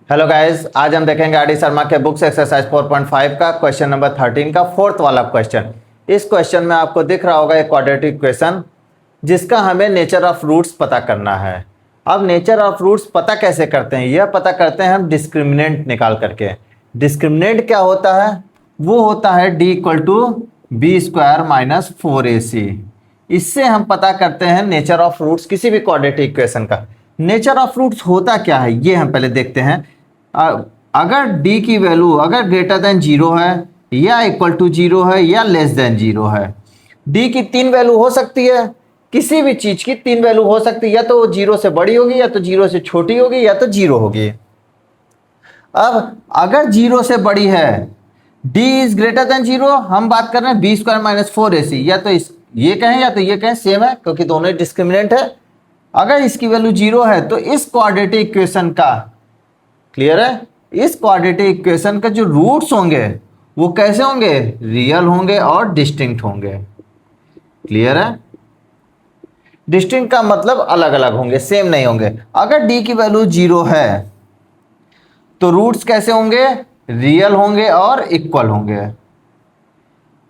Hello guys, आज हम देखेंगे आर डी शर्मा के बुक्स एक्सरसाइज 4.5 का क्वेश्चन नंबर 13 का फोर्थ वाला क्वेश्चन। इस क्वेश्चन में आपको दिख रहा होगा एक क्वाड्रेटिक इक्वेशन जिसका हमें नेचर ऑफ रूट्स पता करना है। अब नेचर ऑफ रूट्स पता कैसे करते हैं? यह पता करते हैं हम डिस्क्रिमिनेंट निकाल करके। डिस्क्रिमिनेंट क्या होता है? वो होता है d equal to B square minus 4ac। इससे हम पता करते हैं नेचर ऑफ रूट्स किसी भी क्वाड्रेटिक इक्वेशन का। नेचर ऑफ रूट्स होता क्या है ये हम पहले देखते हैं। अगर d की वैल्यू अगर ग्रेटर देन 0 है या इक्वल टू 0 है या लेस देन 0 है। d की 3 वैल्यू हो सकती है, किसी भी चीज की 3 वैल्यू हो सकती है, या तो 0 से बड़ी होगी या तो 0 से छोटी होगी या तो 0 होगी। अब अगर 0 से बड़ी है, d इज ग्रेटर देन 0, हम बात कर रहे हैं बी स्क्वायर माइनस 4ac, या तो ये कहें या तो ये कहें, सेम है क्योंकि दोनों डिस्क्रिमिनेंट है। अगर इसकी वैल्यू 0 है तो इस क्वाड्रेटिक इक्वेशन का, क्लियर है, इस क्वाड्रेटिक इक्वेशन का जो रूट्स होंगे वो कैसे होंगे? रियल होंगे और डिस्टिंक्ट होंगे। क्लियर है? डिस्टिंक्ट का मतलब अलग अलग होंगे, सेम नहीं होंगे। अगर d की वैल्यू 0 है तो रूट्स कैसे होंगे? रियल होंगे और इक्वल होंगे।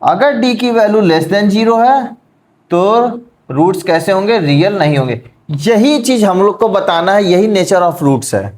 अगर d की वैल्यू लेस देन 0 है तो रूट्स कैसे होंगे? रियल नहीं होंगे। यही चीज हम लोग को बताना है, यही नेचर ऑफ रूट्स है।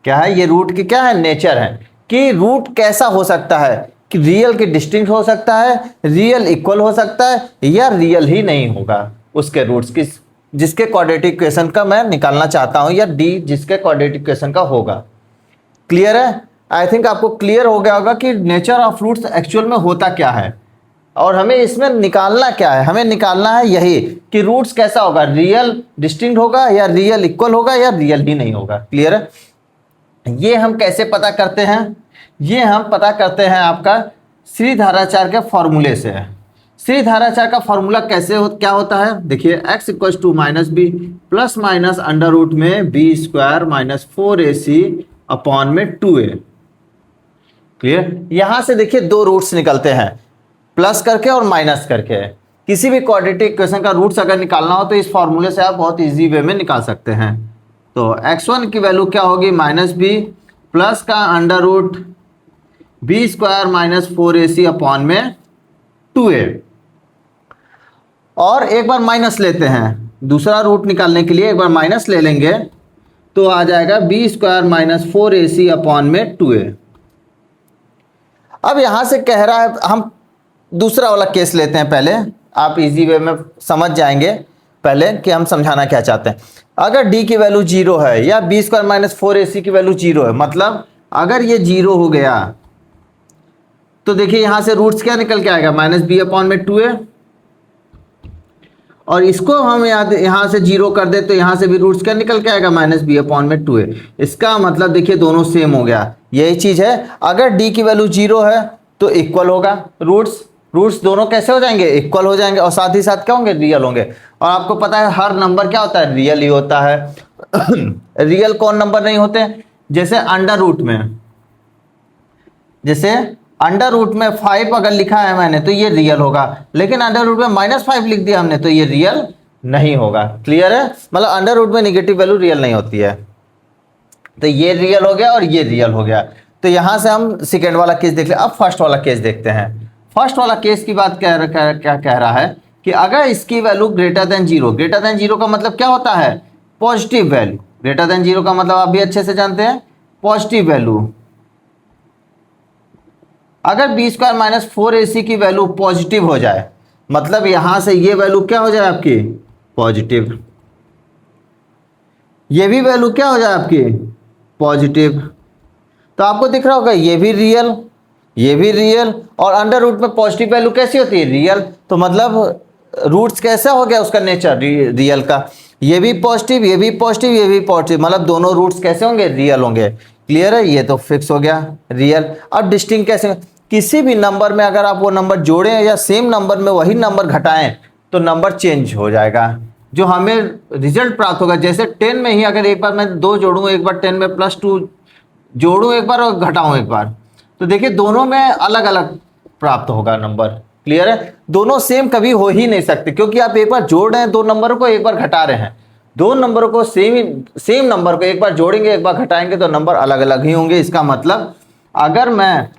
क्या है ये? रूट की क्या है? नेचर है कि रूट कैसा हो सकता है, कि रियल के डिस्टिंक्ट हो सकता है, रियल इक्वल हो सकता है, या रियल ही नहीं होगा उसके रूट्स की, जिसके क्वाड्रेटिक इक्वेशन का मैं निकालना चाहता हूं, या d जिसके क्वाड्रेटिक इक्वेशन का होगा। क्लियर है? आई थिंक आपको क्लियर हो गया होगा कि नेचर ऑफ रूट्स एक्चुअल में होता क्या है और हमें इसमें निकालना क्या है। हमें निकालना है यही कि रूट्स कैसा होगा, रियल डिस्टिंक्ट होगा या रियल इक्वल होगा या रियल ही नहीं होगा। क्लियर है? ये हम कैसे पता करते हैं? ये हम पता करते हैं आपका श्रीधाराचार्य के फॉर्मूले से। श्रीधाराचार्य का फॉर्मूला क्या होता है? देखिए, x equal to minus B plus minus under root में B square minus 4ac upon में 2a। क्लियर? यहां से देखिए दो रूट्स निकलते हैं, प्लस करके और माइनस करके। किसी भी क्वाड्रेटिक इक्वेशन का रूट्स अगर निकालना हो तो इस फॉर्मूले से आप बहुत इजी वे में निकाल सकते हैं। तो x1 की वैल्यू क्या होगी? माइनस बी प्लस का under root B square minus 4ac upon में 2a। और एक बार माइनस लेते हैं, दूसरा रूट निकालने के लिए एक बार माइनस ले लेंगे तो आ जाएगा B square minus 4ac upon में 2a। अब यहां से कह रहा है, हम दूसरा वाला केस लेते हैं पहले, आप इजी वे में समझ जाएंगे पहले कि हम समझाना क्या चाहते हैं। अगर d की वैल्यू 0 है या बी स्क्वायर माइनस 4ac की वैल्यू 0 है, मतलब अगर ये 0 हो गया तो देखिए यहां से रूट्स क्या निकल के आएगा? माइनस बी अपॉन में 2a। और इसको हम यहां से 0 कर दे तो यहां से भी रूट्स क्या निकल के आएगा? माइनस बी अपॉन में 2a। इसका मतलब देखिए दोनों सेम हो गया। यही चीज है, अगर d की वैल्यू 0 है तो इक्वल होगा रूट्स दोनों कैसे हो जाएंगे? इक्वल हो जाएंगे, और साथ ही साथ क्या होंगे? रियल होंगे। और आपको पता है हर नंबर क्या होता है? रियल ही होता है। रियल कौन नंबर नहीं होते? जैसे अंडर रूट में 5 अगर लिखा है मैंने तो ये रियल होगा, लेकिन अंडर रूट में -5 लिख दिया हमने तो ये रियल नहीं होगा। क्लियर है? मतलब अंडर रूट में निगेटिव वैल्यू रियल नहीं होती है। तो ये रियल हो गया और ये रियल हो गया। तो यहां से हम सेकेंड वाला केस देख ले। अब फर्स्ट वाला केस देखते हैं। फर्स्ट वाला केस की बात क्या कह रहा है कि अगर इसकी वैल्यू ग्रेटर देन 0 का मतलब क्या होता है? Positive value. ग्रेटर देन 0 का मतलब आप भी अच्छे से जानते हैं, पॉजिटिव वैल्यू। अगर बी स्क्वायर माइनस 4ac की वैल्यू पॉजिटिव हो जाए, मतलब यहां से ये वैल्यू क्या हो जाए आपकी? पॉजिटिव। ये भी वैल्यू क्या हो जाए आपकी? पॉजिटिव। तो आपको दिख रहा होगा ये भी रियल, ये भी रियल, और अंडर रूट में पॉजिटिव वैल्यू कैसी होती है? रियल। तो मतलब रूट्स कैसा हो गया उसका नेचर? रियल का। ये भी पॉजिटिव, ये भी पॉजिटिव, ये भी पॉजिटिव, मतलब दोनों रूट्स कैसे होंगे? रियल होंगे। क्लियर है? ये तो फिक्स हो गया रियल। अब डिस्टिंक्ट कैसे? किसी भी नंबर में अगर आप वो नंबर जोड़ें या सेम नंबर में वही नंबर घटाएं तो नंबर चेंज हो जाएगा। जो हमें रिजल्ट प्राप्त होगा, जैसे 10 में ही अगर एक बार मैं 2 जोड़ूँ, एक बार 10 में +2 जोड़ूँ एक बार और घटाऊँ एक बार, तो देखिए दोनों में अलग अलग प्राप्त होगा नंबर। क्लियर है? दोनों सेम कभी हो ही नहीं सकते, क्योंकि आप एक बार जोड़ रहे हैं दो नंबर को, एक बार घटा रहे हैं। दो नंबरों को सेम नंबर को एक बार जोड़ेंगे एक बार घटाएंगे तो नंबर अलग अलग ही होंगे। इसका मतलब अगर मैं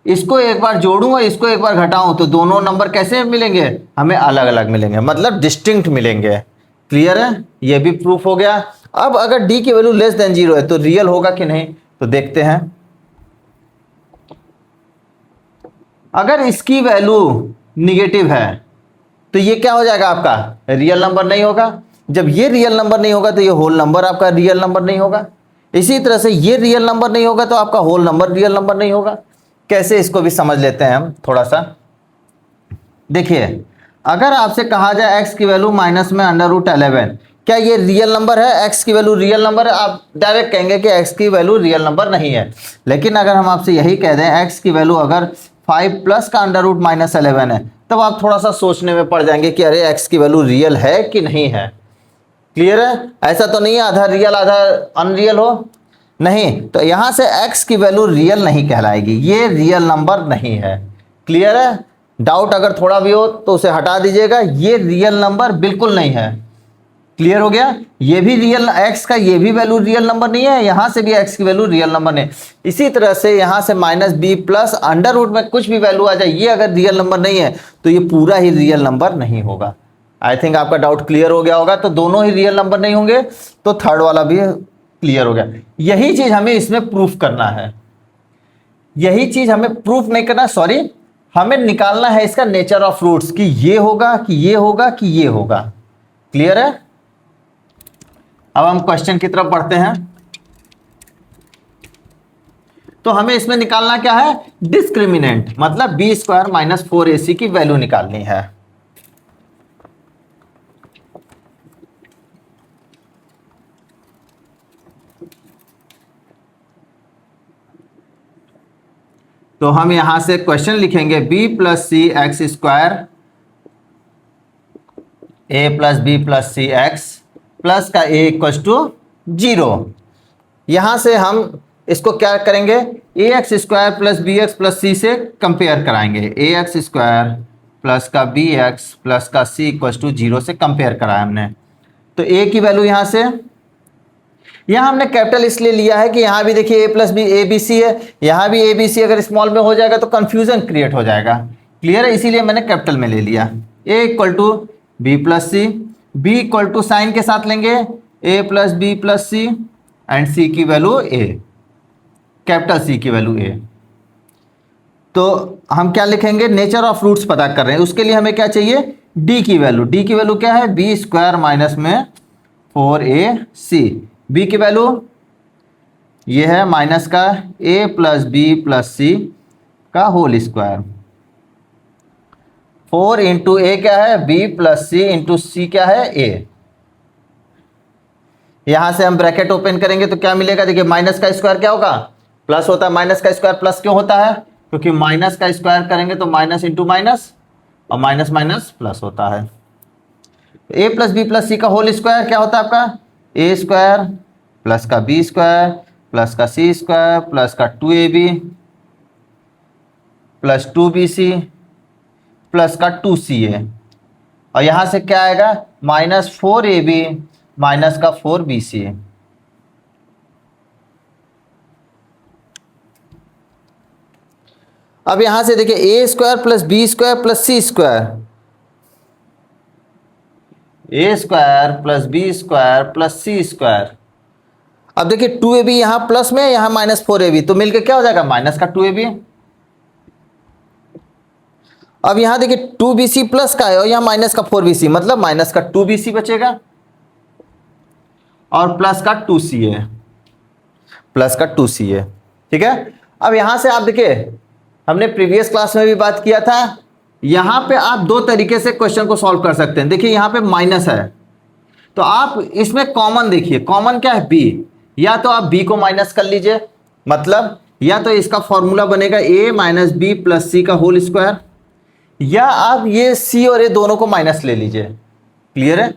इसको एक बार जोड़ूं और इसको एक बार घटाऊं तो दोनों नंबर कैसे मिलेंगे, हमें अलग अलग मिलेंगे, मतलब डिस्टिंक्ट मिलेंगे। क्लियर है, ये भी प्रूफ हो गया। अब अगर d की वैल्यू लेस देन 0 है तो रियल होगा कि नहीं, तो देखते हैं। अगर इसकी वैल्यू निगेटिव है तो ये क्या हो जाएगा, आपका रियल नंबर नहीं होगा। जब ये रियल नंबर नहीं होगा तो ये होल नंबर आपका रियल नंबर नहीं होगा। इसी तरह से ये रियल नंबर नहीं होगा तो आपका होल नंबर रियल नंबर नहीं होगा। कैसे, इसको भी समझ लेते हैं हम थोड़ा सा। देखिए, अगर आपसे कहा जाए x की वैल्यू माइनस में √11, क्या ये रियल नंबर है, x की वैल्यू रियल नंबर है, आप डायरेक्ट कहेंगे कि x की वैल्यू रियल नंबर नहीं है। लेकिन अगर हम आपसे यही कह दें x की वैल्यू अगर 5 प्लस का √11 है, तब आप थोड़ा सा सोचने में पड़ जाएंगे कि अरे x की वैल्यू रियल है कि नहीं है। क्लियर है, ऐसा तो नहीं है आधा रियल आधा अनरियल हो, नहीं। तो यहां से x की वैल्यू रियल नहीं कहलाएगी, ये रियल नंबर नहीं है। क्लियर है, डाउट अगर थोड़ा भी हो तो उसे हटा दीजिएगा, ये रियल नंबर बिल्कुल नहीं है। क्लियर हो गया, ये भी रियल x का ये भी वैल्यू रियल नंबर नहीं है, यहां से भी x की वैल्यू रियल नंबर नहीं। इसी तरह से यहां से -b प्लस अंडर रूट में कुछ भी वैल्यू आ जाए, ये अगर रियल नंबर नहीं है तो ये पूरा ही रियल नंबर नहीं होगा। आई थिंक आपका डाउट क्लियर हो गया होगा। तो दोनों ही रियल नंबर नहीं होंगे तो थर्ड वाला भी क्लियर हो गया। यही चीज हमें इसमें प्रूफ करना है, यही चीज हमें प्रूफ नहीं करना, सॉरी, हमें निकालना है इसका नेचर ऑफ रूट्स कि ये होगा कि ये होगा कि ये होगा। क्लियर है, अब हम क्वेश्चन की तरफ बढ़ते हैं। तो हमें इसमें निकालना क्या है, डिस्क्रिमिनेंट, मतलब b² - 4ac की वैल्यू निकालनी है। तो हम यहां से क्वेश्चन लिखेंगे b + c x² a + b + c x plus का a = 0। यहां से हम इसको क्या करेंगे, ax² + bx + c से कंपेयर कराएंगे। ax² प्लस का bx प्लस का c = 0 से कंपेयर कराया हमने। तो a की वैल्यू यहां से, यहां हमने कैपिटल इसलिए लिया है कि यहां भी देखिए a + b abc है, यहां भी abc अगर स्मॉल में हो जाएगा तो कंफ्यूजन क्रिएट हो जाएगा। क्लियर है, इसीलिए मैंने कैपिटल में ले लिया। a = b + c, b = sign के साथ लेंगे a + b + c and c की वैल्यू a, कैपिटल C की वैल्यू a। तो हम क्या लिखेंगे, नेचर ऑफ रूट्स पता कर रहे हैं, उसके लिए हमें क्या चाहिए, d की वैल्यू। d की वैल्यू क्या है, b² माइनस में 4ac। b की वैल्यू ये है माइनस का a + b + c का होल स्क्वायर। 4 × a क्या है, b + c × c क्या है, a। यहां से हम ब्रैकेट ओपन करेंगे तो क्या मिलेगा, देखिए माइनस का स्क्वायर क्या होगा, प्लस होता है। माइनस का स्क्वायर प्लस क्यों होता है, क्योंकि माइनस का स्क्वायर करेंगे तो माइनस × माइनस और माइनस माइनस प्लस होता है। a + b + c का होल स्क्वायर क्या होता है आपका, a² प्लस का b² प्लस का c² प्लस का 2ab प्लस 2bc प्लस का 2ca। और यहां से क्या आएगा, -4ab माइनस का 4bc। अब यहां से देखिए a² + b² + c², a² + b² + c²। अब देखिए 2ab यहां प्लस में, यहां -4ab, तो मिलकर क्या हो जाएगा, माइनस का 2ab। अब यहां देखिए 2bc प्लस का है और यहां माइनस का 4bc, मतलब माइनस का 2bc बचेगा और प्लस का 2ca, प्लस का 2ca। ठीक है, अब यहां से आप देखिए, हमने प्रीवियस क्लास में भी बात किया था, यहां पे आप दो तरीके से क्वेश्चन को सॉल्व कर सकते हैं। देखिए यहां पे माइनस है तो आप इसमें कॉमन देखिए, कॉमन क्या है, b, या तो आप b को माइनस कर लीजिए, मतलब या तो इसका फॉर्मूला बनेगा a - b + c का होल स्क्वायर, या आप ये c और a दोनों को माइनस ले लीजिए। क्लियर है,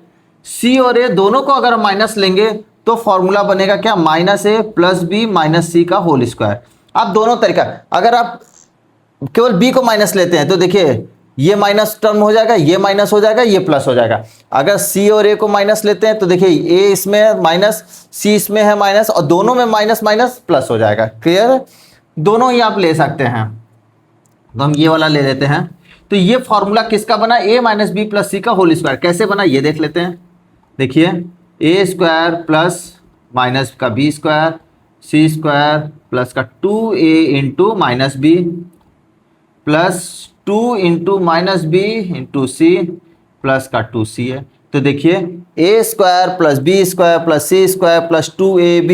c और a दोनों को अगर माइनस लेंगे तो फॉर्मूला बनेगा क्या, -a + b - c का होल स्क्वायर। आप दोनों तरीका, अगर आप केवल b को माइनस लेते हैं तो देखिए ये माइनस टर्म हो जाएगा, ये माइनस हो जाएगा, ये प्लस हो जाएगा। अगर सी और ए को माइनस लेते हैं तो देखिए ए इसमें है माइनस, सी इसमें है माइनस, और दोनों में माइनस माइनस प्लस हो जाएगा। क्लियर है? दोनों ही आप ले सकते हैं। तो हम ये वाला ले लेते हैं। तो ये फॉर्मूला किसका बना? ए माइनस बी प्लस सी का होल स्क्वायर। कैसे बना ये देख लेते हैं। देखिए ए स्क्वायर प्लस माइनस का B square, C square plus का 2a into minus B plus 2 into minus B into C plus का 2c है। तो देखिए A square plus B square plus C square plus 2ab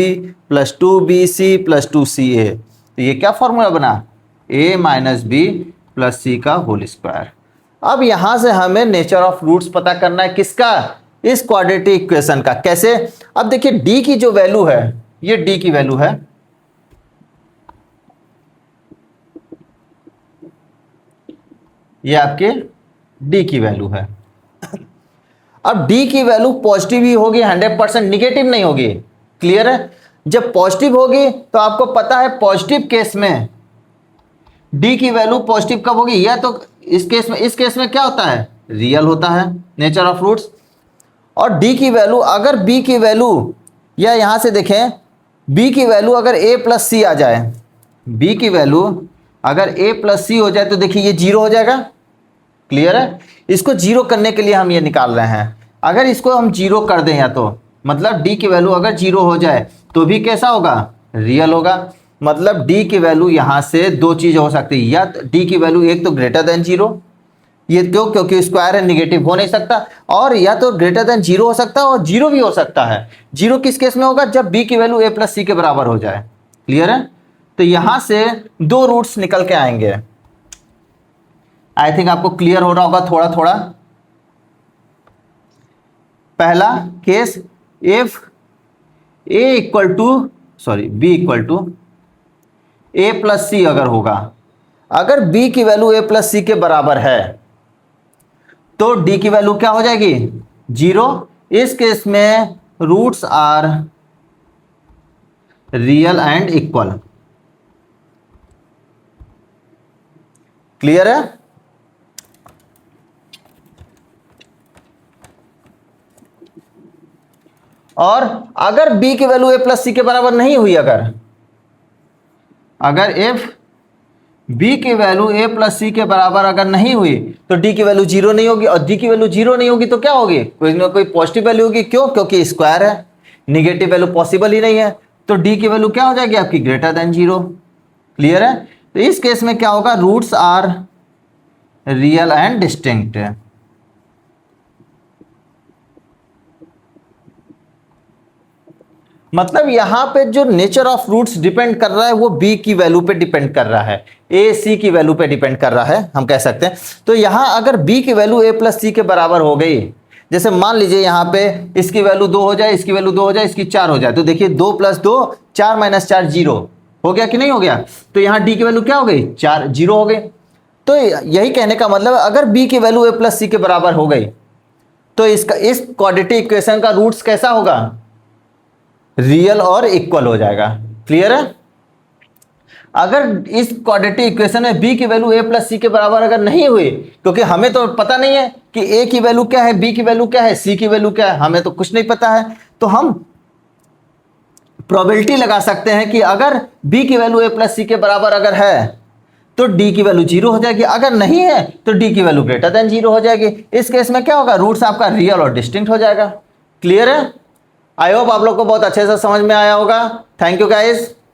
plus 2bc plus 2ca। तो ये क्या formula बना? a minus B plus C का whole square. अब यहां से हमें नेचर ऑफ रूट्स पता करना है। किसका? इस क्वाड्रेटिक इक्वेशन का। कैसे? अब देखिए d की जो वैल्यू है, ये d की वैल्यू है, ये आपके d की वैल्यू है। अब d की वैल्यू पॉजिटिव ही होगी, 100% निगेटिव नहीं होगी। क्लियर है? जब पॉजिटिव होगी तो आपको पता है पॉजिटिव केस में d की वैल्यू पॉजिटिव कब होगी? या तो इस केस में क्या होता है? रियल होता है नेचर ऑफ रूट्स। और d की वैल्यू अगर b की वैल्यू, या यहां से देखें b की वैल्यू अगर a प्लस सी आ जाए, b की वैल्यू अगर a प्लस सी हो जाए तो देखिए ये जीरो हो जाएगा। क्लियर है? इसको जीरो करने के लिए हम ये निकाल रहे हैं। अगर इसको हम जीरो कर दें, या तो मतलब d की वैल्यू अगर जीरो हो जाए तो भी कैसा होगा? रियल होगा। मतलब d की वैल्यू यहां से दो चीज हो सकती है, या d की वैल्यू एक तो ग्रेटर देन जीरो, ये क्यों? क्योंकि स्क्वायर है, निगेटिव हो नहीं सकता, और या तो ग्रेटर देन जीरो हो सकता है और जीरो भी हो सकता है। जीरो किस केस में होगा? जब b की वैल्यू a प्लस सी के बराबर हो जाए। क्लियर है? तो यहां से दो रूट्स निकल के आएंगे। आई थिंक आपको क्लियर हो रहा होगा थोड़ा थोड़ा। पहला case if a equal to b equal to a plus C अगर होगा, अगर b की वैल्यू a प्लस सी के बराबर है तो d की वैल्यू क्या हो जाएगी? जीरो। इस केस में roots are real and equal. Clear है? और अगर b की वैल्यू a प्लस सी के बराबर नहीं हुई, अगर इफ b की वैल्यू a प्लस सी के बराबर अगर नहीं हुई तो d की वैल्यू जीरो नहीं होगी, और d की वैल्यू जीरो नहीं होगी तो क्या होगी? कोई ना कोई पॉजिटिव वैल्यू होगी। क्यों? क्योंकि स्क्वायर है, निगेटिव वैल्यू पॉसिबल ही नहीं है। तो d की वैल्यू क्या हो जाएगी आपकी? Greater than zero. क्लियर है? तो इस केस में क्या होगा? Roots are real and distinct. मतलब यहां पे जो नेचर ऑफ रूट्स डिपेंड कर रहा है वो b की वैल्यू पे डिपेंड कर रहा है, a c की वैल्यू पे डिपेंड कर रहा है, हम कह सकते हैं। तो यहां अगर b की वैल्यू a प्लस सी के बराबर हो गई, जैसे मान लीजिए यहां पे इसकी वैल्यू 2 हो जाए, इसकी वैल्यू 2 हो जाए, इसकी 4 हो जाए, तो देखिए 2 प्लस 2 4 माइनस 4 जीरो हो गया कि नहीं हो गया? तो यहां d की वैल्यू क्या हो गई? 4 जीरो हो गई। तो यही कहने का मतलब अगर b की वैल्यू a प्लस सी के बराबर हो गई तो इसका इस क्वाड्रेटिक इक्वेशन का रूट्स कैसा होगा? रियल और इक्वल हो जाएगा। क्लियर है? अगर इस क्वाड्रेटिक इक्वेशन में b की वैल्यू a प्लस सी के बराबर अगर नहीं हुई, क्योंकि हमें तो पता नहीं है कि a की वैल्यू क्या है, b की वैल्यू क्या है, c की वैल्यू क्या है, हमें तो कुछ नहीं पता है, तो हम प्रोबेबिलिटी लगा सकते हैं कि अगर b की वैल्यू a प्लस सी के बराबर अगर है तो d की वैल्यू जीरो हो जाएगी, अगर नहीं है तो d की वैल्यू ग्रेटर देन जीरो हो जाएगी। इस केस में क्या होगा? रूट्स आपका रियल और डिस्टिंक्ट हो जाएगा। क्लियर है? आई होप आप लोग को बहुत अच्छे से समझ में आया होगा। Thank you guys.